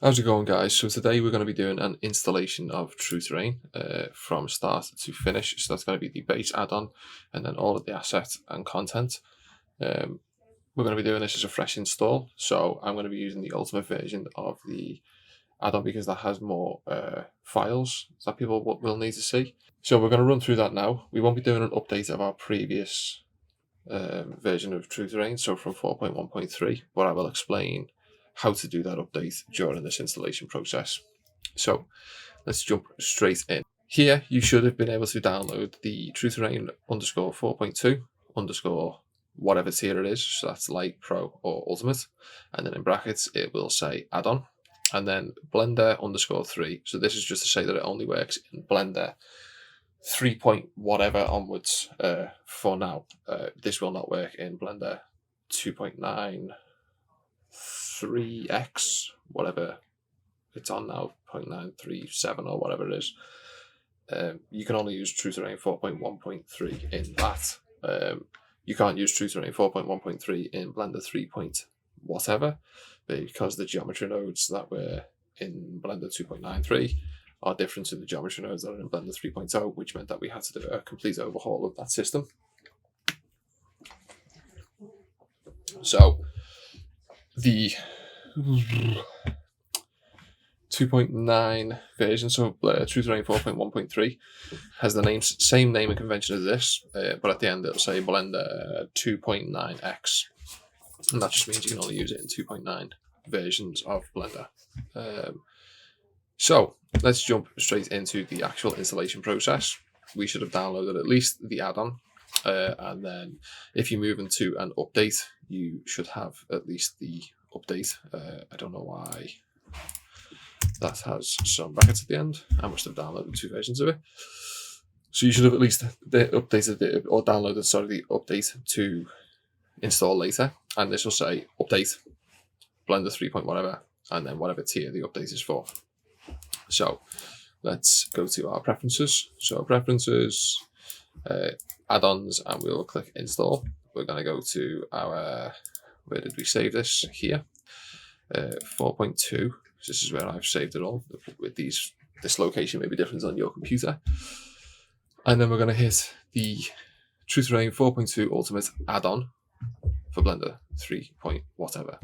How's it going, guys? So today we're going to be doing an installation of True Terrain from start to finish. So that's going to be the base add-on and then all of the assets and content. We're going to be doing this as a fresh install. So I'm going to be using the ultimate version of the add-on because that has more files that people will need to see. So we're going to run through that now. We won't be doing an update of our previous version of True Terrain, so from 4.1.3, but I will explain how to do that update during this installation process. So let's jump straight in. Here you should have been able to download the True Terrain underscore 4.2 underscore whatever tier it is, so that's Light, Pro or Ultimate, and then in brackets it will say add-on, and then Blender underscore 3. So this is just to say that it only works in Blender 3 point whatever onwards for now. This will not work in Blender 2.9 3x, whatever it's on now, 0.937 or whatever it is. You can only use True Terrain 4.1.3 in that. You can't use True Terrain 4.1.3 in Blender 3 point whatever, because the geometry nodes that were in Blender 2.93 are different to the geometry nodes that are in Blender 3.0, which meant that we had to do a complete overhaul of that system. So the 2.9 version, so True Terrain 4.1.3, has the same name and convention as this, but at the end it'll say Blender 2.9x, and that just means you can only use it in 2.9 versions of Blender. So let's jump straight into the actual installation process. We should have downloaded at least the add-on, and then if you move into an update, you should have at least the update. I don't know why that has some brackets at the end. I must have downloaded 2 versions of it. So you should have at least updated it, or downloaded, the update to install later, and this will say update Blender 3 point whatever, and then whatever tier the update is for. So let's go to our preferences. So preferences, add-ons, and we'll click install. We're going to go to our, where did we save this? Here, 4.2. This is where I've saved it all. With this location may be different on your computer. And then we're going to hit the True Terrain 4.2 Ultimate add-on for Blender 3 point whatever.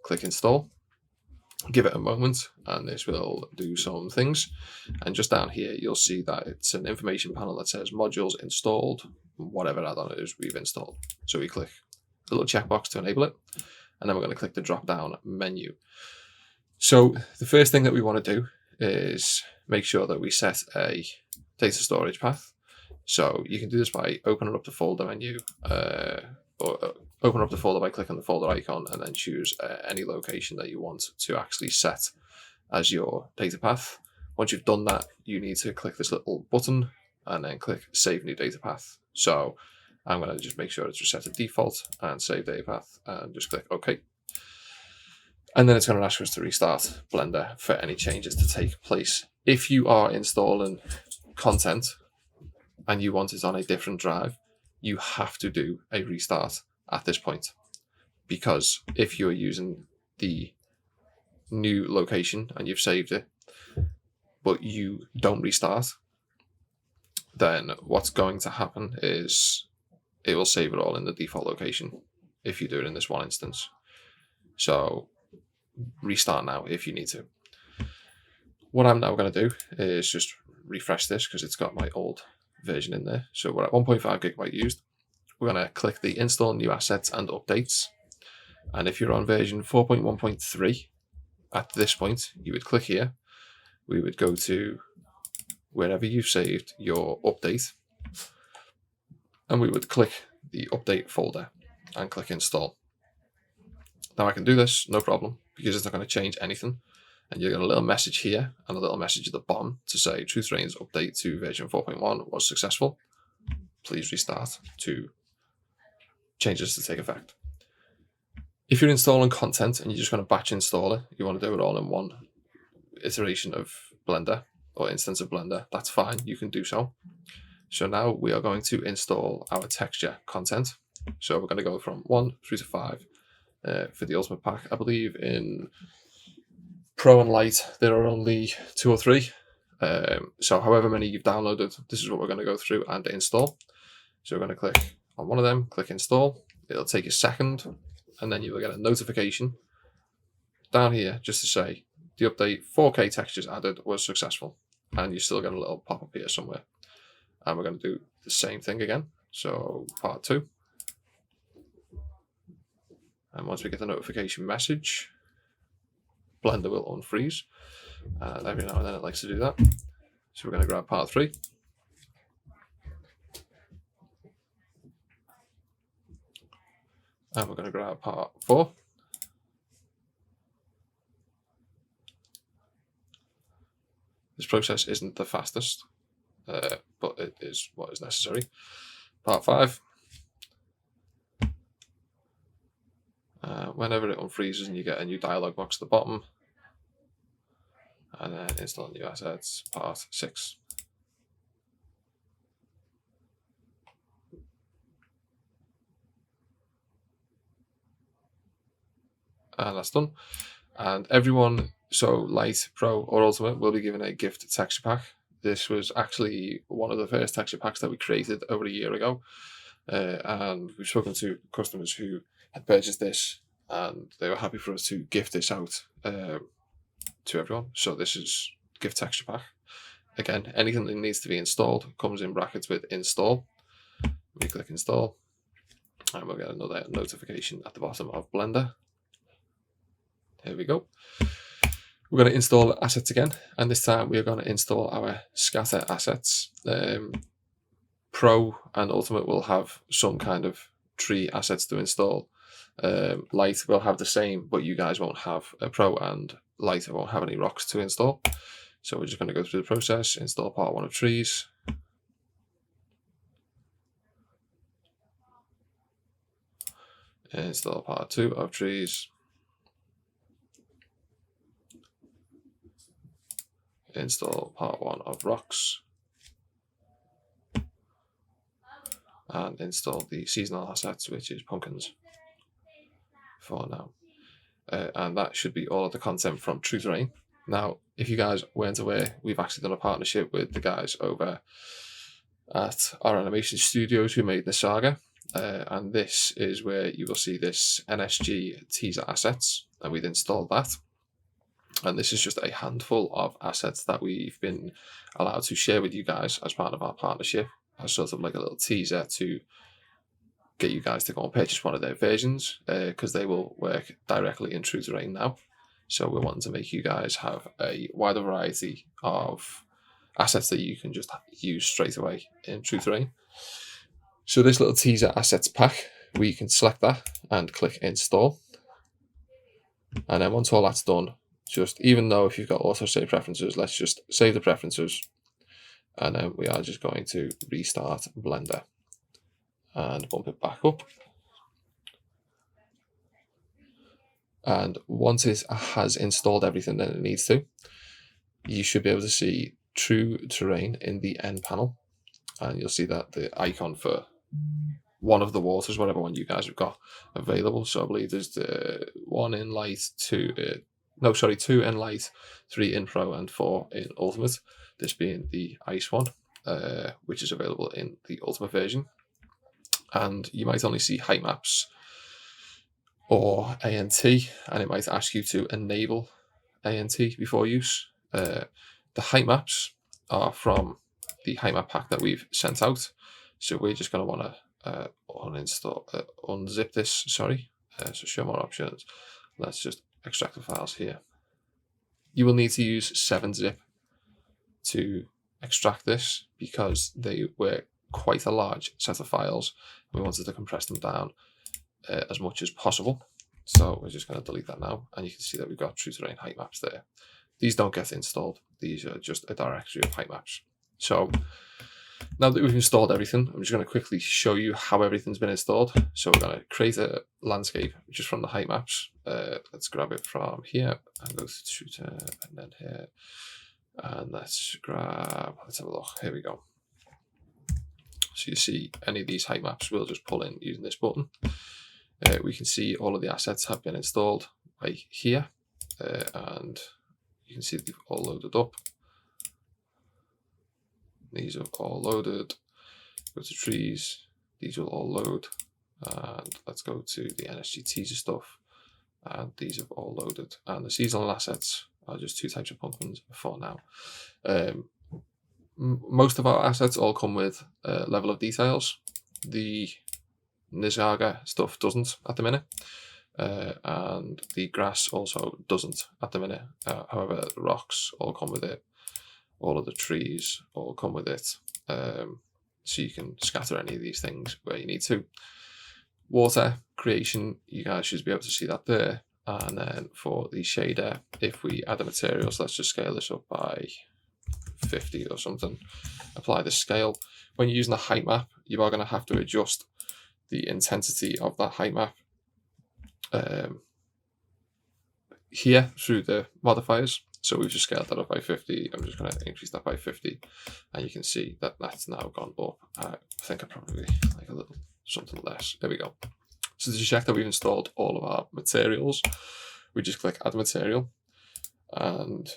Click install. Give it a moment and this will do some things, and just down here you'll see that it's an information panel that says modules installed, whatever add-on it is we've installed. So we click the little checkbox to enable it, and then we're going to click the drop down menu. So the first thing that we want to do is make sure that we set a data storage path. So you can do this by opening up the folder menu, or open up the folder by clicking the folder icon, and then choose any location that you want to actually set as your data path. Once you've done that, you need to click this little button and then click Save New Data Path. So I'm going to just make sure it's reset to default and save data path, and just click OK. And then it's going to ask us to restart Blender for any changes to take place. If you are installing content and you want it on a different drive, you have to do a restart at this point, because if you're using the new location and you've saved it, but you don't restart, then what's going to happen is it will save it all in the default location if you do it in this one instance. So restart now if you need to. What I'm now going to do is just refresh this because it's got my old version in there. So we're at 1.5 gigabyte used. We're going to click the install new assets and updates. And if you're on version 4.1.3, at this point, you would click here. We would go to wherever you've saved your update, and we would click the update folder and click install. Now I can do this, no problem, because it's not going to change anything. And you get a little message here and a little message at the bottom to say True Terrain's update to version 4.1 was successful. Please restart to changes to take effect. If you're installing content and you're just going to batch install it, you want to do it all in one iteration of Blender or instance of Blender, that's fine, you can do so. So now we are going to install our texture content. So we're going to go from 1 through to 5 for the Ultimate Pack. I believe in Pro and Lite, there are only 2 or 3. So however many you've downloaded, this is what we're going to go through and install. So we're going to click on one of them, click install. It'll take a second, and then you will get a notification down here just to say the update 4K textures added was successful, and you still get a little pop-up here somewhere. And we're going to do the same thing again. So part 2. And once we get the notification message, Blender will unfreeze. And every now and then it likes to do that. So we're going to grab part 3. And we're going to grab part 4. This process isn't the fastest, but it is what is necessary. Part 5. Whenever it unfreezes and you get a new dialog box at the bottom, and then install new assets, part 6. And that's done. And everyone, so Lite, Pro, or Ultimate, will be given a gift texture pack. This was actually one of the first texture packs that we created over a year ago. And we've spoken to customers who had purchased this, and they were happy for us to gift this out to everyone. So this is gift texture pack. Again, anything that needs to be installed comes in brackets with install. We click install, and we'll get another notification at the bottom of Blender. Here we go. We're going to install assets again, and this time we're going to install our scatter assets. Pro and Ultimate will have some kind of tree assets to install. Lite will have the same, but you guys won't have a Pro and Lite won't have any rocks to install. So we're just going to go through the process, install part 1 of trees. Install part 2 of trees. Install part 1 of rocks. And install the seasonal assets, which is pumpkins, for now. And that should be all of the content from True-Terrain. Now, if you guys weren't aware, we've actually done a partnership with the guys over at our animation studios who made the Saga. And this is where you will see this NSG teaser assets, and we've installed that. And this is just a handful of assets that we've been allowed to share with you guys as part of our partnership, as sort of like a little teaser to get you guys to go and purchase one of their versions, because they will work directly in True-Terrain now. So we're wanting to make you guys have a wider variety of assets that you can just use straight away in True-Terrain. So this little teaser assets pack, we can select that and click install. And then once all that's done, just even though if you've got auto save preferences, let's just save the preferences. And then we are just going to restart Blender and bump it back up. And once it has installed everything that it needs to, you should be able to see True-Terrain in the end panel. And you'll see that the icon for one of the waters, whatever one you guys have got available. So I believe there's the 1 in Lite, 2 in Lite, 3 in Pro, and 4 in Ultimate. This being the ice one, which is available in the Ultimate version. And you might only see Heightmaps or ANT, and it might ask you to enable ANT before use. The Heightmaps are from the Heightmap pack that we've sent out. So we're just going to want to unzip this, so show more options. Let's just extract the files here. You will need to use 7-zip to extract this because they were quite a large set of files. We wanted to compress them down as much as possible. So we're just going to delete that now, and you can see that we've got True-Terrain Heightmaps there. These don't get installed. These are just a directory of Heightmaps. So now that we've installed everything, I'm just going to quickly show you how everything's been installed. So we're going to create a landscape just from the Heightmaps. Let's grab it from here and go to Shooter, and then here. And let's have a look. Here we go. So you see any of these Heightmaps we'll just pull in using this button. We can see all of the assets have been installed right here. And you can see they've all loaded up. These are all loaded. Go to trees. These will all load. And let's go to the NSG teaser stuff. And these have all loaded. And the seasonal assets are just 2 types of pumpkins for now. Most of our assets all come with level of details. The Nizaga stuff doesn't at the minute. And the grass also doesn't at the minute. However, the rocks all come with it. All of the trees all come with it. So you can scatter any of these things where you need to. Water creation, you guys should be able to see that there. And then for the shader, if we add the materials, let's just scale this up by 50 or something. Apply the scale. When you're using the height map, you are going to have to adjust the intensity of that height map here through the modifiers. So we've just scaled that up by 50. I'm just going to increase that by 50. And you can see that that's now gone up. I think I probably like a little something less. There we go. So to check that we've installed all of our materials, we just click add material. And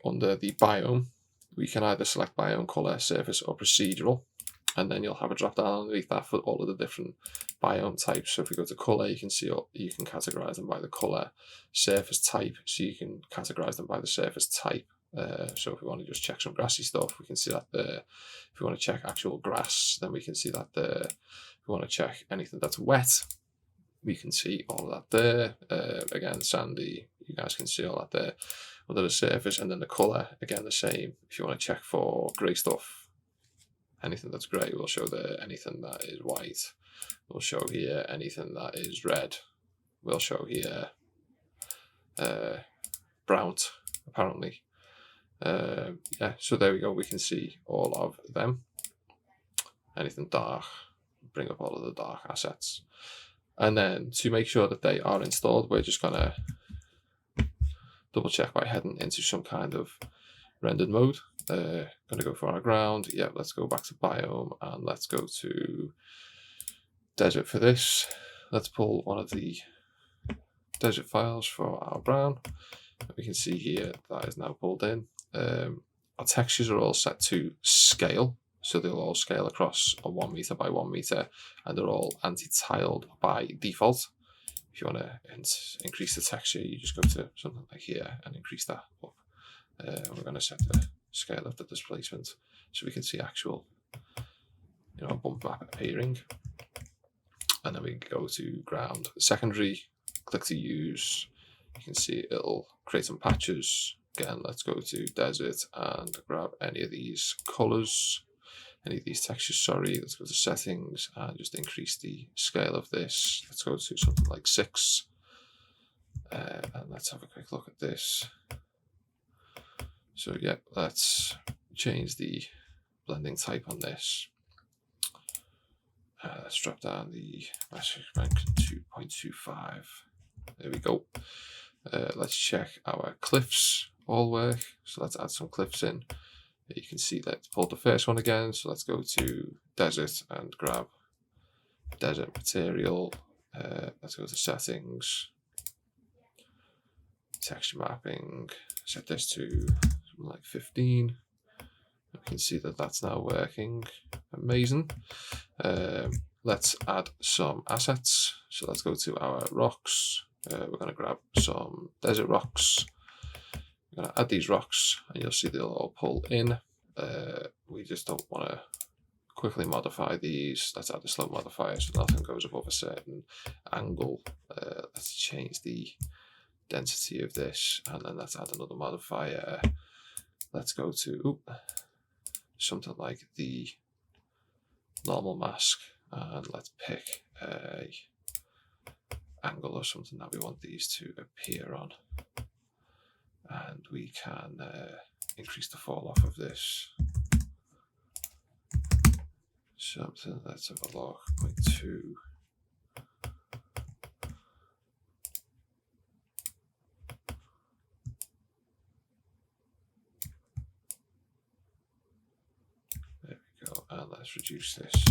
under the biome, we can either select biome, color, surface, or procedural. And then you'll have a drop down underneath that for all of the different biome types. So if we go to color, you can see you can categorize them by the color. Surface type, so you can categorize them by the surface type. So if we want to just check some grassy stuff, we can see that there. If we want to check actual grass, then we can see that there. If we want to check anything that's wet, we can see all of that there. Again, sandy, you guys can see all that there under the surface. And then the color, again, the same. If you want to check for gray stuff, anything that's grey will show there. Anything that is white will show here. Anything that is red will show here. Brown, apparently. Yeah, so there we go. We can see all of them. Anything dark, bring up all of the dark assets. And then to make sure that they are installed, we're just going to double check by heading into some kind of rendered mode. Going to go for our ground. Yeah, let's go back to biome and let's go to desert for this. Let's pull one of the desert files for our brown. We can see here that is now pulled in. Our textures are all set to scale, so they'll all scale across a 1 meter by 1 meter, and they're all anti-tiled by default. If you want to increase the texture, you just go to something like here and increase that up. We're going to set the scale of the displacement so we can see actual, bump map appearing. And then we can go to ground secondary, click to use. You can see it'll create some patches. Again, let's go to desert and grab any of these colors, any of these textures, sorry. Let's go to settings and just increase the scale of this. Let's go to something like 6. And let's have a quick look at this. So yeah, let's change the blending type on this. Let's drop down the master rank 2.25. There we go. Let's check our cliffs all work. So let's add some cliffs in. You can see that pulled the first one again. So let's go to desert and grab desert material. Let's go to settings, texture mapping, set this to something like 15. You can see that that's now working. Amazing. Let's add some assets. So let's go to our rocks. We're going to grab some desert rocks. We're going to add these rocks and you'll see they'll all pull in. We just don't want to quickly modify these. Let's add a slope modifier so nothing goes above a certain angle. Let's change the density of this and then let's add another modifier. Let's go to something like the normal mask and let's pick a angle or something that we want these to appear on, and we can increase the fall off of this. Something, let's have a look, 0.2. There we go, and let's reduce this.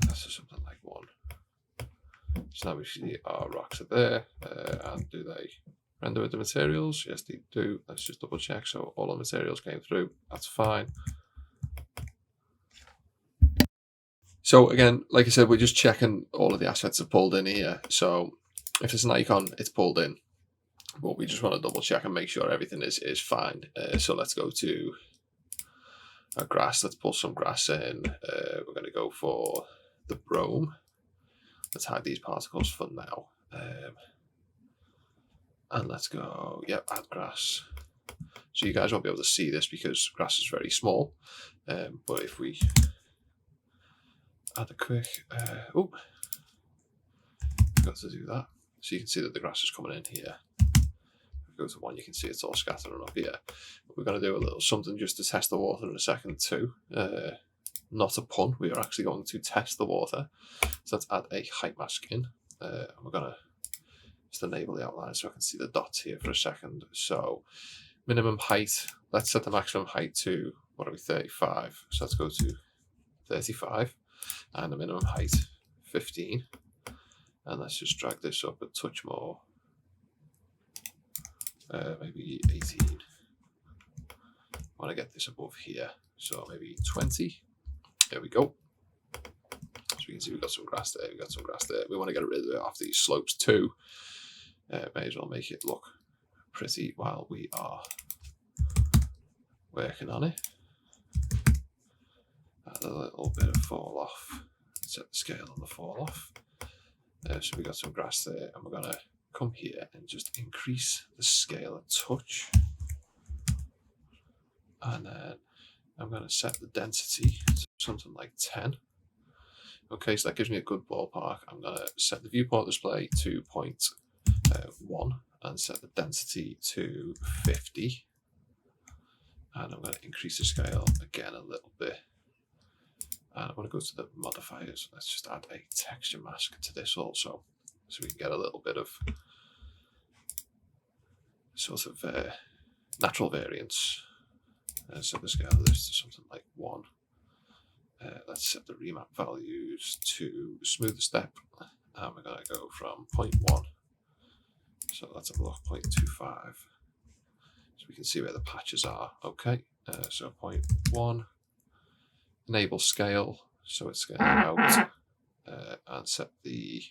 That's something like 1. So now we see our rocks are there, and do they render with the materials. Yes, they do. Let's just double check. So all the materials came through. That's fine. So again, like I said, we're just checking all of the assets are pulled in here. So if it's an icon, it's pulled in. But we just want to double check and make sure everything is fine. So let's go to our grass. Let's pull some grass in. We're going to go for the brome. Let's hide these particles for now. And let's go, yep, add grass. So you guys won't be able to see this because grass is very small. But if we add a quick, got to do that. So you can see that the grass is coming in here. If we go to one, you can see it's all scattering up here. But we're going to do a little something just to test the water in a second too. Not a pun, we are actually going to test the water. So let's add a height mask in. And we're going to just enable the outline so I can see the dots here for a second. So minimum height, let's set the maximum height to, 35. So let's go to 35 and the minimum height 15. And let's just drag this up a touch more. Maybe 18. I want to get this above here. So maybe 20. There we go. So we can see we've got some grass there, we've got some grass there. We want to get rid of it off these slopes too. May as well make it look pretty while we are working on it. Add a little bit of fall off. Set the scale on the fall off. So we got some grass there, and we're going to come here and just increase the scale a touch. And then I'm going to set the density to something like 10. Okay, so that gives me a good ballpark. I'm going to set the viewport display to 0.1 and set the density to 50. And I'm going to increase the scale again a little bit. And I'm going to go to the modifiers. Let's just add a texture mask to this also, so we can get a little bit of sort of natural variance. Set the scale of this to something like 1. Let's set the remap values to smooth step, and we're going to go from 0.1. So let's have a look, 0.25. So we can see where the patches are. Okay, so 0.1. Enable scale, so it's scaling out, and set the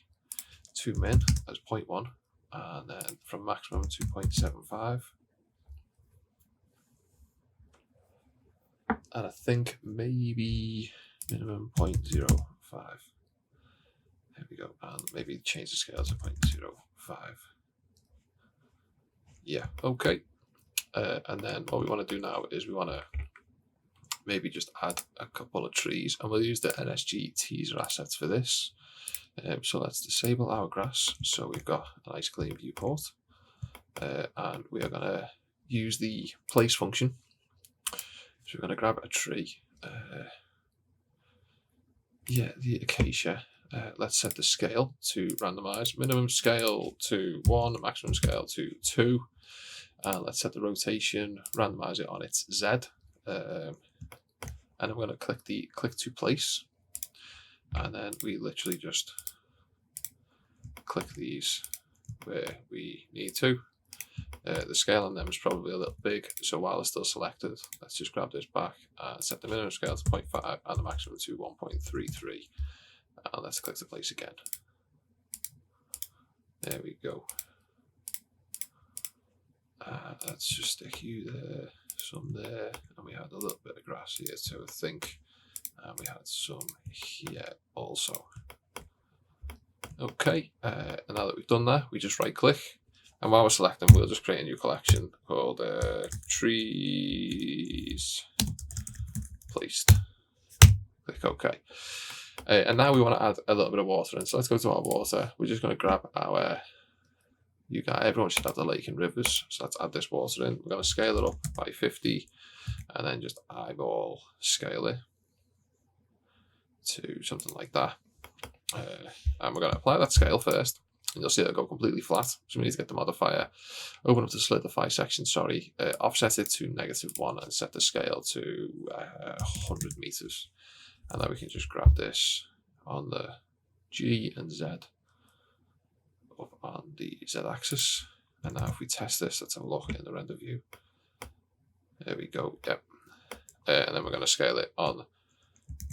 to min as 0.1, and then from maximum to 0.75. And I think maybe minimum 0.05. There we go, and maybe change the scale to 0.05. Yeah, okay. And then what we want to do now is we want to maybe just add a couple of trees, and we'll use the NSG teaser assets for this. So let's disable our grass, so we've got a nice clean viewport, and we are going to use the place function. So we're going to grab a tree, the acacia. Let's set the scale to randomize, minimum scale to 1, maximum scale to 2, and let's set the rotation, randomize it on its Z. And I'm going to click to place, and then we literally just click these where we need to. The scale on them is probably a little big, so while it's still selected, let's just grab this back and set the minimum scale to 0.5 and the maximum to 1.33. And let's click to place again. There we go. Let's just stick you there, some there, and we had a little bit of grass here too, I think, and we had some here also. Okay, and now that we've done that, we just right click, and while we're selecting, we'll just create a new collection called trees placed. Click OK. And now we want to add a little bit of water in, so let's go to our water. We're just going to grab our, everyone should have the lake and rivers, so let's add this water in. We're going to scale it up by 50, and then just eyeball scale it to something like that. And we're going to apply that scale first, and you'll see it'll go completely flat. So we need to get the modifier, open up the solidify section, offset it to -1 and set the scale to 100 meters. And then we can just grab this on the G and Z up on the Z axis, And now if we test this, let's have a look in the render view. There we go. Yep. And then we're going to scale it on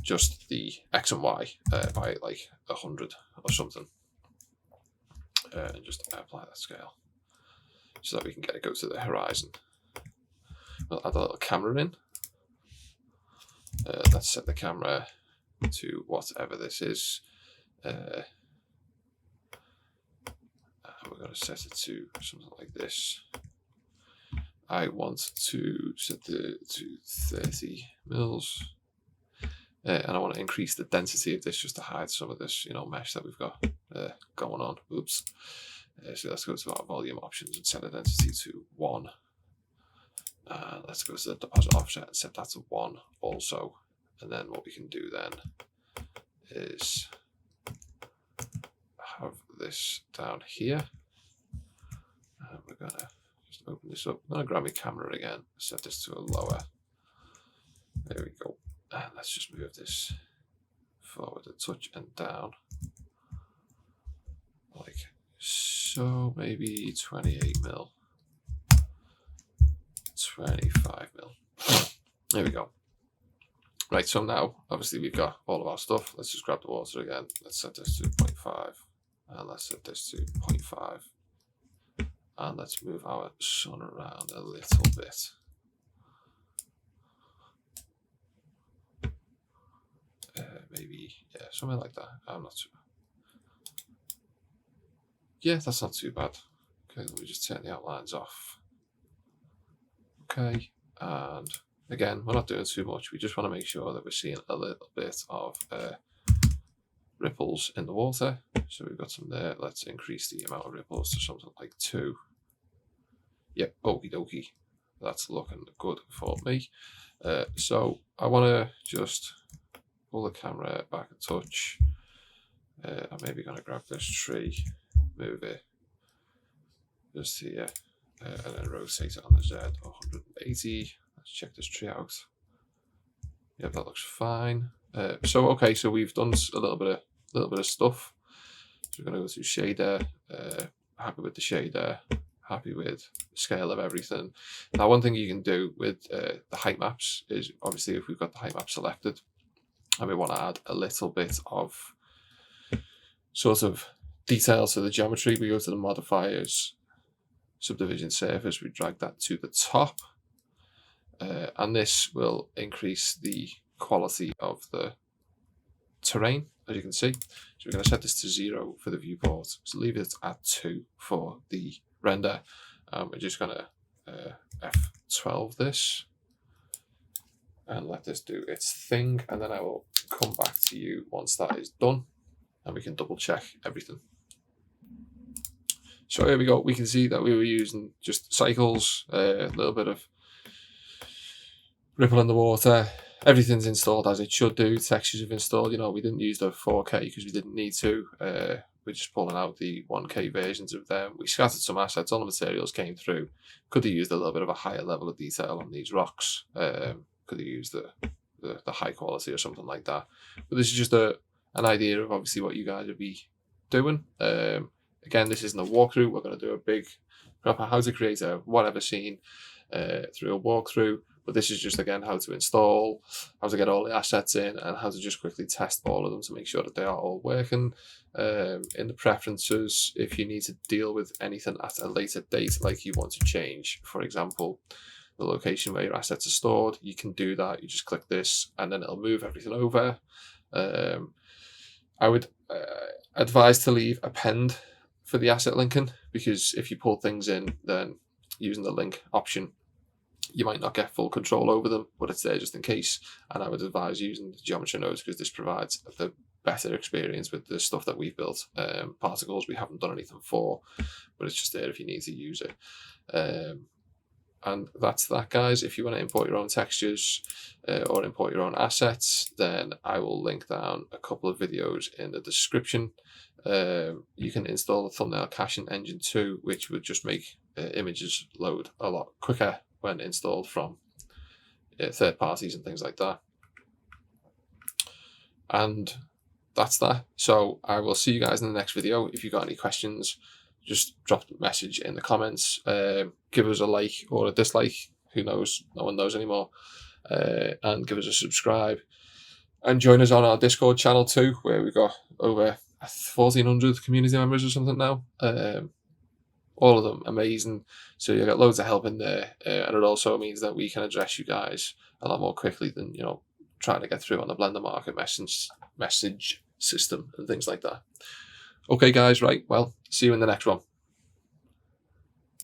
just the X and Y by like 100 or something. And just apply that scale so that we can get it go to the horizon. We'll add a little camera in. Let's set the camera to whatever this is. We're going to set it to something like this. I want to set it to 30 mils. And I want to increase the density of this just to hide some of this, mesh that we've got going on. Oops. So let's go to our volume options and set the density to 1. Let's go to the deposit offset and set that to 1 also. And then what we can do then is have this down here. And we're going to just open this up. I'm going to grab my camera again, set this to a lower. There we go. And let's just move this forward a touch and down. Like so, maybe 28 mil. 25 mil. There we go. Right, so now, obviously, we've got all of our stuff. Let's just grab the water again. Let's set this to 0.5. And let's set this to 0.5. And let's move our sun around a little bit. Maybe, yeah, something like that. I'm not sure. Yeah, that's not too bad. Okay, let me just turn the outlines off. Okay, and again, we're not doing too much. We just want to make sure that we're seeing a little bit of ripples in the water. So we've got some there. Let's increase the amount of ripples to something like 2. Yep, okie dokie. That's looking good for me. So I want to just pull the camera back a touch. I'm maybe going to grab this tree, move it just here, and then rotate it on the Z 180. Let's check this tree out. Yep, that looks fine. Okay, so we've done a little bit of stuff. So we're going to go to shader. Happy with the shader. Happy with the scale of everything. Now, one thing you can do with the height maps is obviously if we've got the height map selected and we want to add a little bit of sort of detail to the geometry, we go to the modifiers, subdivision surface, we drag that to the top, and this will increase the quality of the terrain, as you can see. So we're going to set this to 0 for the viewport, so leave it at 2 for the render. We're just going to F12 this and let this do its thing, and then I will come back to you once that is done and we can double check everything. So here we go. We can see that we were using just cycles, a little bit of ripple in the water. Everything's installed as it should do. Textures have installed. We didn't use the 4K because we didn't need to. We're just pulling out the 1K versions of them. We scattered some assets. All the materials came through. Could have used a little bit of a higher level of detail on these rocks. Could have used the high quality or something like that. But this is just an idea of obviously what you guys would be doing. Again, this isn't a walkthrough. We're going to do a big proper how to create a whatever scene through a walkthrough. But this is just, again, how to install, how to get all the assets in, and how to just quickly test all of them to make sure that they are all working. In the preferences, if you need to deal with anything at a later date, like you want to change, for example, the location where your assets are stored, you can do that. You just click this, and then it'll move everything over. I would advise to leave append for the asset linking, because if you pull things in, then using the link option, you might not get full control over them, but it's there just in case. And I would advise using the geometry nodes because this provides the better experience with the stuff that we've built. Particles we haven't done anything for, but it's just there if you need to use it. And that's that, guys. If you want to import your own textures or import your own assets, then I will link down a couple of videos in the description. You can install the thumbnail caching engine too, which would just make images load a lot quicker when installed from third parties and things like that. And that's that. So I will see you guys in the next video. If you've got any questions, just drop a message in the comments. Give us a like or a dislike. Who knows? No one knows anymore. And give us a subscribe. And join us on our Discord channel too, where we've got over 1,400 community members or something now. All of them amazing. So you get loads of help in there, and it also means that we can address you guys a lot more quickly than trying to get through on the Blender Market message system and things like that. Okay, guys, right. Well, see you in the next one.